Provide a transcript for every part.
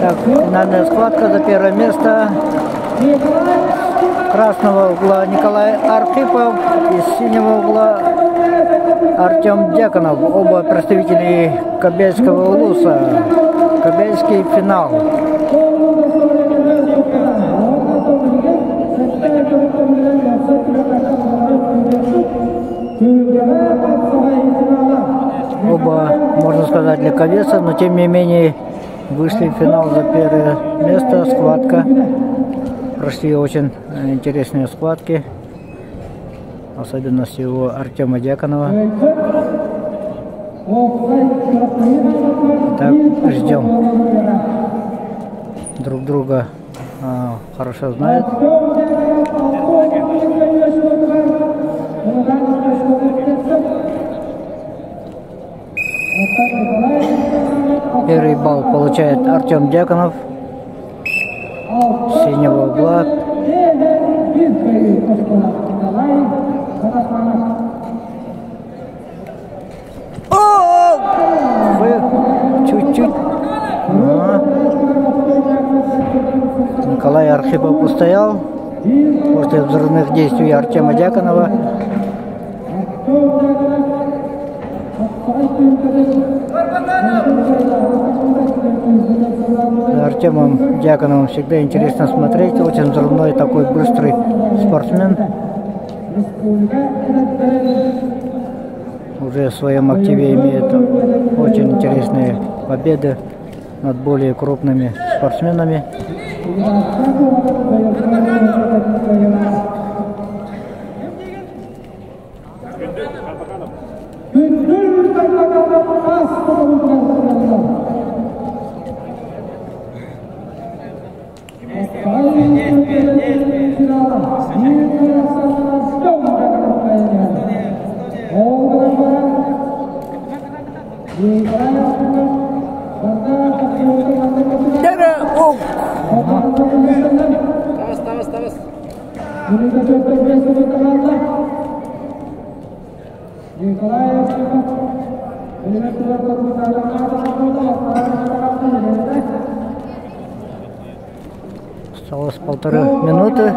Так, финальная схватка за первое место. Красного угла Николай Архипов, из синего угла Артем Дьяконов. Оба представители Кобельского улуса. Кобельский финал. Оба, можно сказать, легковесы, но тем не менее вышли в финал за первое место. Схватка. Прошли очень интересные схватки. Особенности у Артема Дьяконова. Так, ждем. Друг друга хорошо знают. Первый балл получает Артем Дьяконов с синего угла. Чуть-чуть. Николай Архипов устоял после взрывных действий Артема Дьяконова. За Артемом Дьяконовым всегда интересно смотреть. Очень взрывной, такой быстрый спортсмен. Уже в своем активе имеет очень интересные победы над более крупными спортсменами. Осталось 1,5 минуты.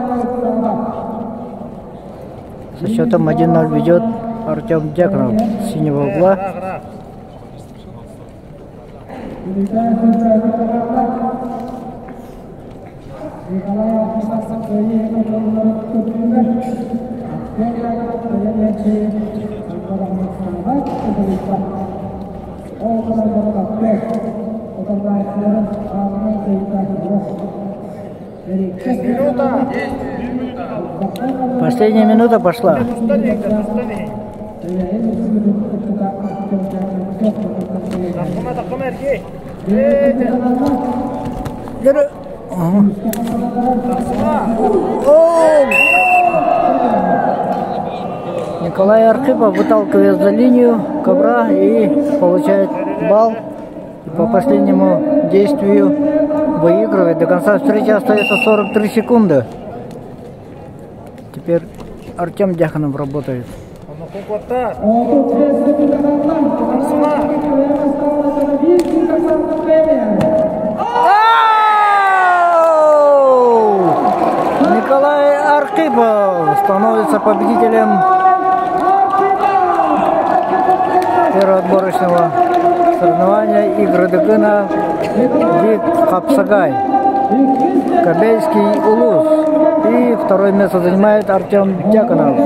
Со счетом 1-0 ведет Артем Дьяконов с синего угла. Последняя минута пошла. Николай Архипов выталкивает за линию ковра и получает балл. И по последнему действию выигрывает. До конца встречи остается 43 секунды. Теперь Артем Дьяконов работает. Николай Архипов становится победителем первого отборочного соревнования игры Дыгына вид Хапсагай, Кобельский улус. И второе место занимает Артем Дьяконов.